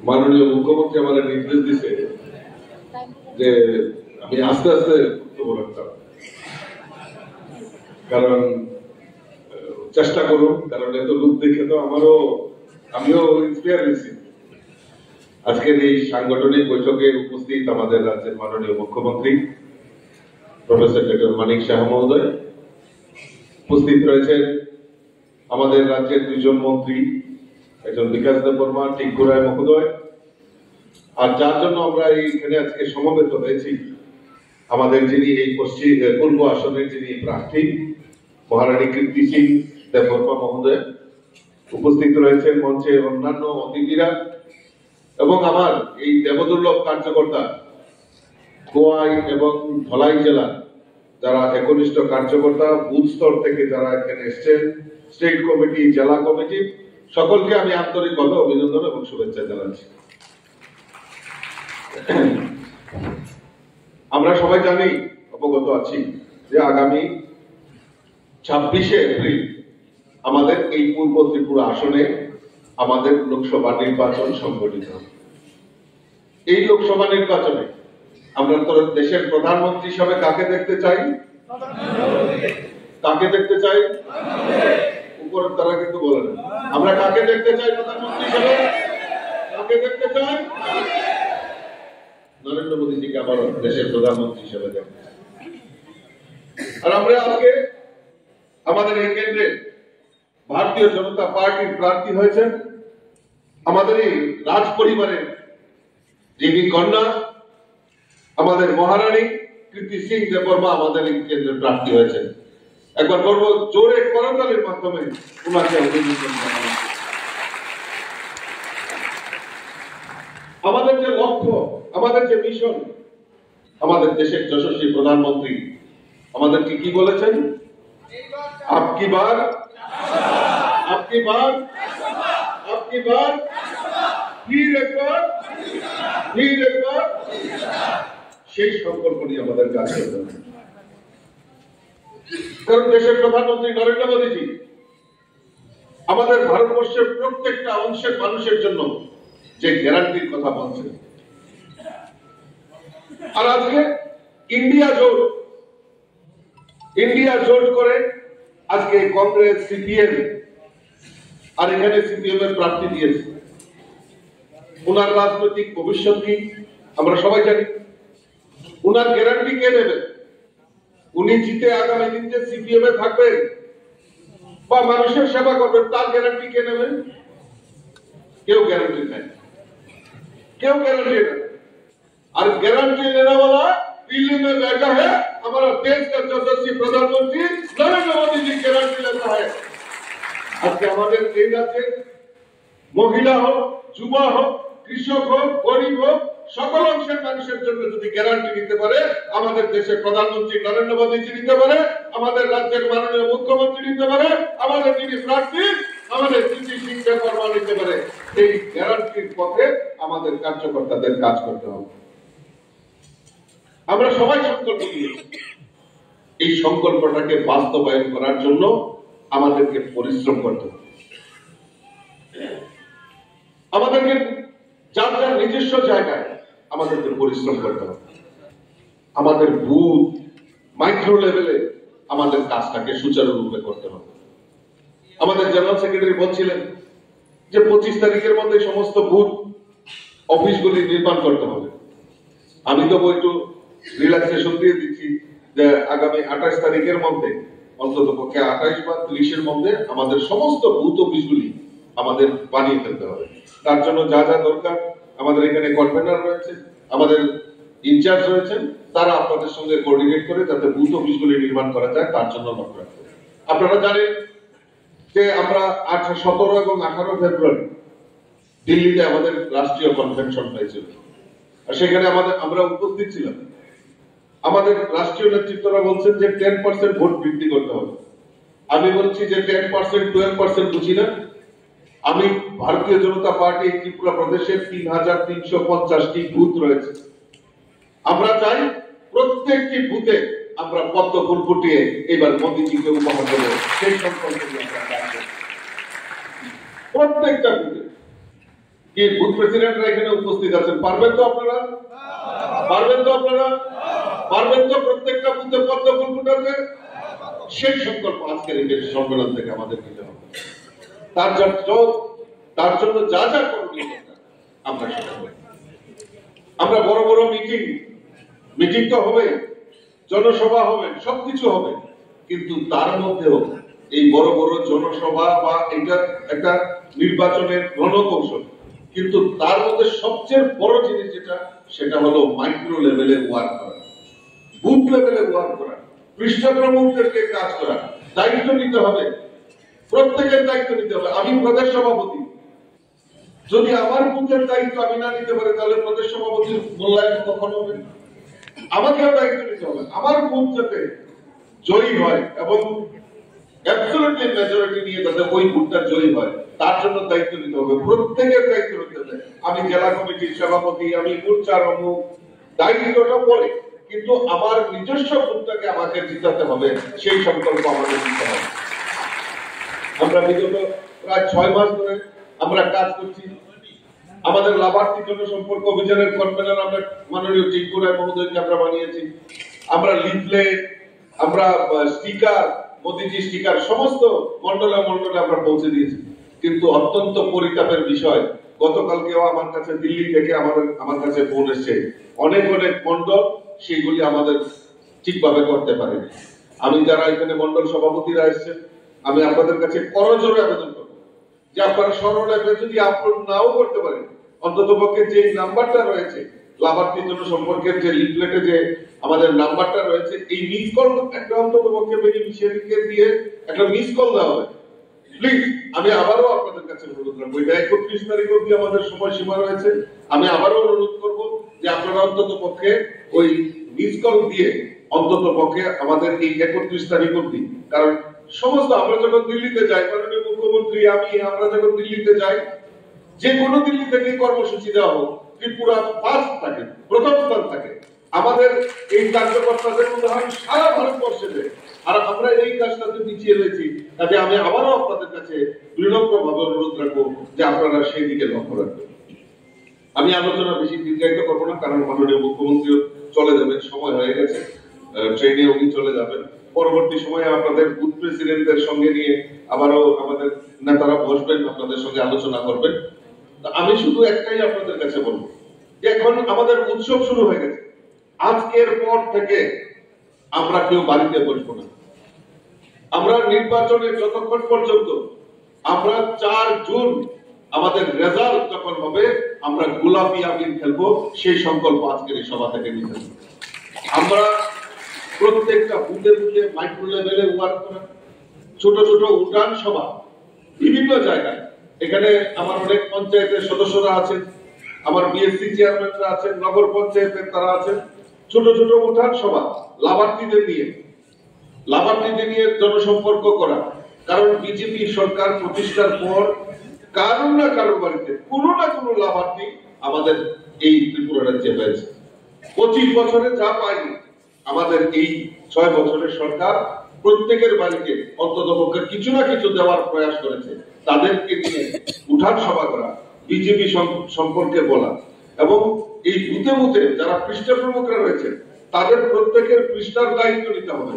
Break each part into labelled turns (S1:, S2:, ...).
S1: মাননীয় মুখ্যমন্ত্রী আমাদের নির্দেশ দিছে যে আমি আস্তে আস্তে বক্তব্য রাখতাম, কারণ চেষ্টা করুন, কারণ এত লোক দেখে তো আমিও ইন্সপায়ার হয়েছি। আজকের এই সাংগঠনিক বৈঠকে উপস্থিত আমাদের রাজ্যের মাননীয় মুখ্যমন্ত্রী প্রফেসর ডক্টর মানিক সাহা মহোদয়, উপস্থিত রয়েছেন আমাদের রাজ্যের দুইজন মন্ত্রী, একজন বিকাশ দেববর্মা, টিঙ্কু রায় মহোদয়, আর যার জন্য আমরা এইখানে আজকে সমবেত হয়েছি আমাদের যিনি এই পূর্ব আসনের যিনি প্রার্থী মহারানী কীর্তি সিং দেববর্মা মহোদয়, উপস্থিত রয়েছেন মঞ্চে অন্যান্য অতিথিরা এবং আমার এই দেবদুর্লভ কার্যকর্তা খোয়াই এবং ধলাই জেলা যারা একনিষ্ঠ কার্যকর্তা, বুথ স্তর থেকে যারা এখানে এসেছেন, স্টেট কমিটি, জেলা কমিটি, সকলকে আমি আন্তরিকভাবে অভিনন্দন এবং শুভেচ্ছা জানাচ্ছি। আমরা সবাই জানি, অবগত আছি যে আগামী 26শে এপ্রিল আমাদের এই পূর্ব ত্রিপুরা আসনে আমাদের লোকসভা নির্বাচন সংগঠিত হবে। এই লোকসভা নির্বাচনে আমরা তো দেশের প্রধানমন্ত্রী হিসাবে কাকে দেখতে চাই? কাকে দেখতে চাই? উপরের তারা কিন্তু বলে না। আমরা কাকে দেখতে চাই প্রধানমন্ত্রী হিসাবে? কাকে দেখতে চাই? নরেন্দ্র মোদীজিকে আবার দেশের প্রধানমন্ত্রী হিসেবে দেখতে চাই। আর আমরা আজকে আমাদের এই কেন্দ্রে ভারতীয় জনতা পার্টির প্রার্থী হয়েছেন আমাদের এই রাজ পরিবারের যিনি কন্যা আমাদের মহারানী কীর্তি সিং দেববর্মা আমাদের এই কেন্দ্রের প্রার্থী হয়েছেন। একবার বলবো জোরে করতালির মাধ্যমে ওনাকে অভিনন্দন জানাই। আমাদের যে লক্ষ্য, আমাদের যে মিশন, আমাদের দেশের যশস্বী প্রধানমন্ত্রী আমাদেরকে কি বলেছেন? আপকি বার, আপকি বার, আপকি বার, ফির একবার, ফির একবার, সেই সংকল্প নিয়ে আমাদের কাজ করতে হবে। কারণ দেশের প্রধানমন্ত্রী নরেন্দ্র মোদীজি আমাদের ভারতবর্ষের প্রত্যেকটা অংশের মানুষের জন্য যে গ্যারান্টির কথা বলছেন, আর আজকে ইন্ডিয়া জোট করে আজকে কংগ্রেস, সিপিএম আর এখানে সিপিএম এর প্রার্থী দিয়েছে। উনার রাজনৈতিক ভবিষ্যৎ কি আমরা সবাই জানি। উনার গ্যারান্টি কে নেবে? উনি জিতে আগামী দিন যে সিপিএম এ থাকবেন বা মানুষের সেবা করবেন, তার গ্যারান্টি কে নেবে? কেউ গ্যারান্টি নেয়, কেউ গ্যারান্টি নেয়। और गारंटी लेने वाला दिल्ली में बैठा है हमारा देश का यशस्वी प्रधानमंत्री नरेंद्र मोदी जी गारंटी लेता है। আজকে আমাদের এই রাজ্যে মহিলা হোক, যুবা হোক, কৃষক হোক, গরিব হোক, সকল অংশের মানুষের জন্য যদি গ্যারান্টি নিতে পারে আমাদের দেশের প্রধানমন্ত্রী নরেন্দ্র মোদীজি নিতে পারে, আমাদের রাজ্যের মাননীয় মুখ্যমন্ত্রী নিতে পারে, আমাদের যিনি প্রার্থী আমাদের কীর্তি সিং দেববর্মা নিতে পারে, এই গ্যারান্টির পথে আমাদের কার্যকর্তাদের কাজ করতে হবে। আমরা সবাই সংকল্প নিয়েছি, এই সংকল্পটাকে বাস্তবায়ন করার জন্য আমাদেরকে পরিশ্রম করতে হবে। আমাদেরকে যার যার নিজস্ব জায়গায় আমাদেরকে পরিশ্রম করতে হবে। আমাদের বুথ মাইক্রো লেভেলে আমাদের কাজটাকে সুচারুরূপে করতে হবে। আমাদের জেনারেল সেক্রেটারি বলছিলেন যে 25 তারিখের মধ্যে সমস্ত বুথ অফিসগুলি নির্মাণ করতে হবে। আমি তো একটু রিল্যাক্সেশন দিয়ে দিচ্ছি যে আগামী 28 তারিখের মধ্যে, অন্তত পক্ষে 28 বা 30-এর মধ্যে আমাদের সমস্ত বুথ অফিসগুলি আমাদের বানিয়ে ফেলতে হবে। তার জন্য যা যা দরকার আমাদের এখানে কনভেনার রয়েছে, আমাদের ইনচার্জ রয়েছেন, তারা আপনাদের সঙ্গে কোঅর্ডিনেট করে যাতে বুথ অফিসগুলি নির্মাণ করা যায় তার জন্য লক্ষ্য রাখতে হবে। আপনারা জানেন যে আমরা 17 এবং 18 ফেব্রুয়ারি দিল্লিতে আমাদের রাষ্ট্রীয় কনভেনশন হয়েছিল, আর সেখানে আমরা উপস্থিত ছিলাম। আমাদের রাষ্ট্রীয় নেতৃত্বরা বলছেন যে 10% ভোট বৃদ্ধি করতে হবে। আমি বলছি যে 10% 12% বুঝি না। আমি ভারতীয় জনতা পার্টি ত্রিপুরা প্রদেশের 3350টি বুথ রয়েছে। আমরা চাই প্রত্যেকটি বুথে আমরা পদ্ম ফুল ফুটিয়ে এবার মোদীজিকে উপহার দেবো, সেই সংকল্প নিয়ে আমরা কাজ করব। প্রত্যেকটা বুথে কি বুথ প্রেসিডেন্টরা এখানে উপস্থিত আছেন, পারবেন তো আপনারা? পারবেন তো আপনারা? পারবেন তো প্রত্যেকটা বুথে পদ্ম ফুল ফুটাতে? সেই সংকল্প আজকের এই সম্মেলন থেকে আমাদের নিতে হবে। তার জন্য যা যা করণীয় আমরা সেটা করব। আমরা বড় বড় মিটিং তো হবে, জনসভা হবে, সবকিছু হবে, কিন্তু তার মধ্যেও এই বড় বড় জনসভা বা এটা একটা নির্বাচনের রণকৌশল, কিন্তু তার মধ্যে সবচেয়ে বড় জিনিস যেটা, সেটা হলো মাইক্রো লেভেলে ওয়ার্ক করা, বুথ লেভেলে ওয়ার্ক করা, পৃষ্ঠ প্রমুখদেরকে কাজ করা, দায়িত্ব নিতে হবে, প্রত্যেকের দায়িত্ব নিতে হবে। আমি প্রদেশ সভাপতি, যদি আমার বুথের দায়িত্ব আমি না নিতে পারি, তাহলে প্রদেশ সভাপতির মূল্যায়ন কখন হবে? আমাকেও দায়িত্ব নিতে হবে, আমার বুথ যাতে জয়ী হয় এবং অ্যাবসলিউটলি মেজরিটি নিয়ে যাতে ওই বুথটা জয়ী হয়, তার জন্য দায়িত্ব নিতে হবে, প্রত্যেকের দায়িত্ব নিতে হবে। আমি জেলা কমিটির সভাপতি, আমি মোর্চার অমুক, দায়িত্বটা পরে, কিন্তু আমার নিজস্ব বুথটাকে আমাকে জিতাতে হবে, সেই সংকল্প আমাদের নিতে হবে। আমরা বিগত প্রায় 6 মাস ধরে আমরা কাজ করছি। আমাদের লাভার্থী জনসম্পর্ক অভিযানের কনভেনার আমরা মাননীয় টিঙ্কু রায় মহোদয়কে আমরা বানিয়েছি। আমরা লিফলেট, আমরা স্টিকার, মোদিজি স্টিকার সমস্ত মন্ডলে মন্ডলে আমরা পৌঁছে দিয়েছি। কিন্তু অত্যন্ত পরিতাপের বিষয়, গতকালকেও আমার কাছে দিল্লি থেকে আমার কাছে ফোন এসেছে, অনেক মন্ডল সেগুলি আমাদের ঠিকভাবে করতে পারেনি। আমি যারা এখানে মন্ডল সভাপতিরা এসেছেন, আমি আপনাদের কাছে করজোড়ে আবেদন করব যে আপনারা সরল অ্যাপে যদি আপলোড নাও করতে পারেন, অন্তত পক্ষে যে নাম্বারটা রয়েছে লাভার্থী জনসম্পর্কের যে লিফলেটে যে আমাদের নাম্বারটা রয়েছে, এই মিস কল একটা অন্তত পক্ষে বেনিফিশিয়ারিকে দিয়ে একটা মিস কল দেওয়া হবে প্লিজ। আমি আবারও আপনাদের কাছে অনুরোধ করবো, এটা 31 তারিখ অবধি আমাদের সময়সীমা রয়েছে। আমি আবারও অনুরোধ করব যে আপনারা অন্তত পক্ষে ওই মিস কল দিয়ে অন্তত পক্ষে আমাদের এই 31 তারিখ অবধি, কারণ সমস্ত আমরা যখন দিল্লিতে যাই, মাননীয় মুখ্যমন্ত্রী আমরা যখন দিল্লিতে যাই, যে কোনো দিল্লি থেকে কর্মসূচি দেওয়া হোক, ত্রিপুরা ফার্স্ট থাকে, প্রথম স্থান থাকে। আমাদের এই কার্যকর্তাদের উদাহরণ সারা ভারতবর্ষে দেয়, আর আমরা এই কাজটাতে পিছিয়ে রয়েছি। কাজে আমি আবারও আপনাদের কাছে দৃঢ়ভাবে অনুরোধ রাখবো যে আপনারা সেই দিকে লক্ষ্য রাখবেন। আমি আলোচনা বেশি দীর্ঘায়িত করবো না, কারণ মাননীয় মুখ্যমন্ত্রীও চলে যাবেন, সময় হয়ে গেছে, ট্রেনে উনি চলে যাবেন। পরবর্তী সময়ে আপনাদের বুথ প্রেসিডেন্টদের সঙ্গে নিয়ে আবারও আমাদের নেতারা বসবেন, আপনাদের সঙ্গে আলোচনা করবেন। আমি শুধু একটাই আপনাদের কাছে বলবো, যে এখন আমাদের উৎসব শুরু হয়ে গেছে, আজকের পর থেকে আমরা কেউ বাড়িতে বসবো না। আমরা নির্বাচনে যতক্ষণ পর্যন্ত আমরা 4 জুন আমাদের রেজাল্ট যখন হবে, আমরা গোলাপি আবির খেলবো, সেই সংকল্প আজকের এই সভা থেকে নিতে হবে। আমরা প্রত্যেকটা বুথে বুথে মাইক্রো লেভেলে ওয়ার্ক করা, ছোট ছোট উঠান সভা বিভিন্ন জায়গায়। এখানে আমার অনেক পঞ্চায়েতের সদস্যরা আছেন, আমার বিএসসি চেয়ারম্যানরা আছেন, নগর পঞ্চায়েতের তারা আছেন। ছোট ছোট উঠান সভা লাভার্থীদের নিয়ে জনসম্পর্ক করা, কারণ বিজেপি সরকার প্রতিষ্ঠার পর কারোর না কারোর বাড়িতে কোনো না কোনো লাভার্থী আমাদের এই ত্রিপুরা রাজ্যে হয়েছে। 25 বছরে যা পায়নি, আমাদের এই 6 বছরের সরকার প্রত্যেকের বাড়িতে অন্তত পক্ষে কিছু না কিছু দেওয়ার প্রয়াস করেছে। তাদেরকে নিয়ে উঠান সভা করা, বিজেপি সম্পর্কে বলা, এবং এই বুথে বুথে যারা পৃষ্ঠ প্রমুখরা রয়েছে তাদের প্রত্যেকের পৃষ্ঠার দায়িত্ব নিতে হবে,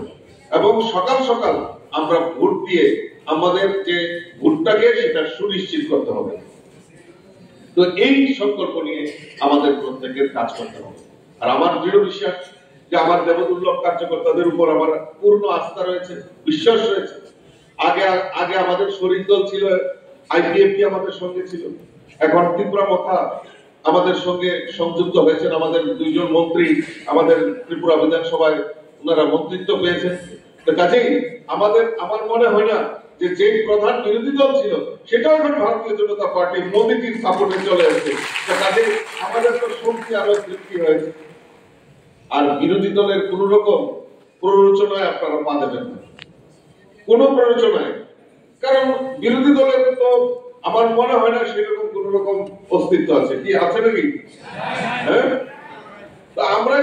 S1: এবং সকাল সকাল আমরা ভোট দিয়ে আমাদের যে ভোটটাকে সেটা সুনিশ্চিত করতে হবে। তো এই সংকল্প নিয়ে আমাদের প্রত্যেকের কাজ করতে হবে। আর আমার দৃঢ় বিশ্বাস যে আমার দেবদুর্লভ কার্যকর্তাদের উপর আমার পূর্ণ আস্থা রয়েছে, বিশ্বাস রয়েছে। আগে আমাদের শরীর দল ছিল, আইপিএফটি আমাদের সঙ্গে ছিল, এখন ত্রিপুরা মথা আমাদের সঙ্গে সংযুক্ত হয়েছেন। আমাদের 2 জন মন্ত্রী আমাদের ত্রিপুরা বিধানসভায় ওনারা মন্ত্রিত্ব পেয়েছেন। তো কাজেই আমার মনে হয় না যে প্রধান বিরোধী দল ছিল সেটাও এখন ভারতীয় জনতা পার্টি মোদীজির সাপোর্টে চলে আসছে। কাজেই আমাদের তো শক্তি আরো বৃদ্ধি হয়েছে। আর বিরোধী দলের কোন রকম প্ররোচনায় আপনারা পা দেবেন না, কোন প্ররোচনায়, কারণ বিরোধী দলের তো আমার মনে হয় না সেরকম কোন রকম অস্তিত্ব আছে। কি আছে নাকি? হ্যাঁ, আমরা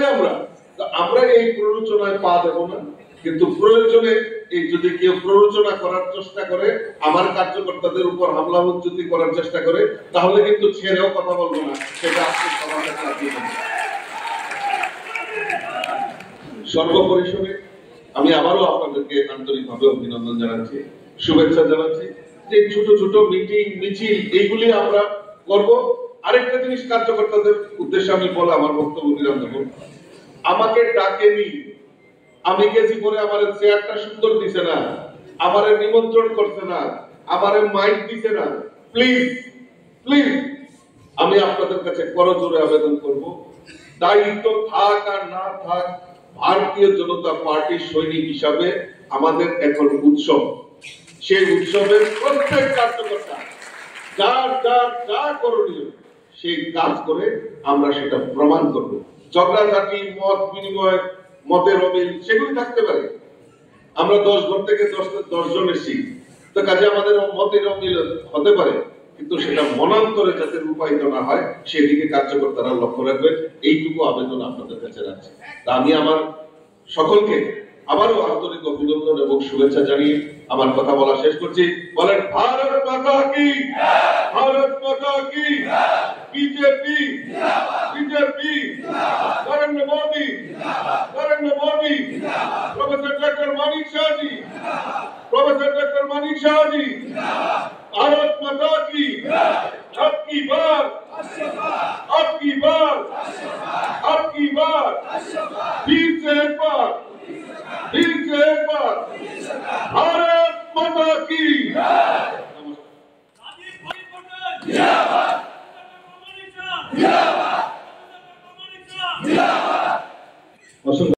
S1: তো আমরা এই প্ররোচনায় পা দেব না, কিন্তু প্রয়োজনে এই যদি কেউ প্ররোচনা করার চেষ্টা করে, আমার কার্যকর্তাদের উপর হামলা হুজ্জতি করার চেষ্টা করে, তাহলে কিন্তু ছেড়েও কথা বলবো না, সেটা আপনি সবার কাছে আপনি বলবেন। সর্বোপরিসরে আমি আবারও আপনাদেরকে আন্তরিকভাবে অভিনন্দন জানাচ্ছি, শুভেচ্ছা জানাচ্ছি যে ছোট ছোট মিটিং মিছিল এইগুলি আমরা করব। আরেকটা জিনিস কার্যকর্তাদের উদ্দেশ্যে আমি বলে আমার বক্তব্য বিরাম দেব, আমাকে ডাকেনি, আমি গেছি পরে আমার চেয়ারটা সুন্দর দিছে না, আমারে নিমন্ত্রণ করছে না, আমারে মাইক দিছে না, প্লিজ প্লিজ আমি আপনাদের কাছে করজোরে আবেদন করব, দায়িত্ব থাক আর না থাক, ভারতীয় জনতা পার্টির সৈনিক হিসাবে আমাদের এখন উৎসব, সেই উৎসবের প্রত্যেক কার্যকর্তা যার যার যা করণীয় সেই কাজ করে আমরা সেটা প্রমাণ করব। ঝগড়াঝাটি, মত বিনিময়, মতের অমিল সেগুলি থাকতে পারে, আমরা 10 ঘর থেকে 10 জন এসেছি, তো কাজে আমাদের মতের অমিল হতে পারে, কিন্তু সেটা মনান্তরে যাতে রূপায়িত না হয় সেদিকে কার্যকর্তারা লক্ষ্য রাখবেন, এইটুকু আবেদন আপনাদের কাছে রাখছি। তা আমি আমার সকলকে আবারও আন্তরিক অভিনন্দন এবং শুভেচ্ছা জানিয়ে আমার কথা বলা শেষ করছি। বলেন ভারত মাতা কি, ভারত মাতা কি, বিজেপি বিজেপি, নরেন্দ্র মোদী, নরেন্দ্র মোদী।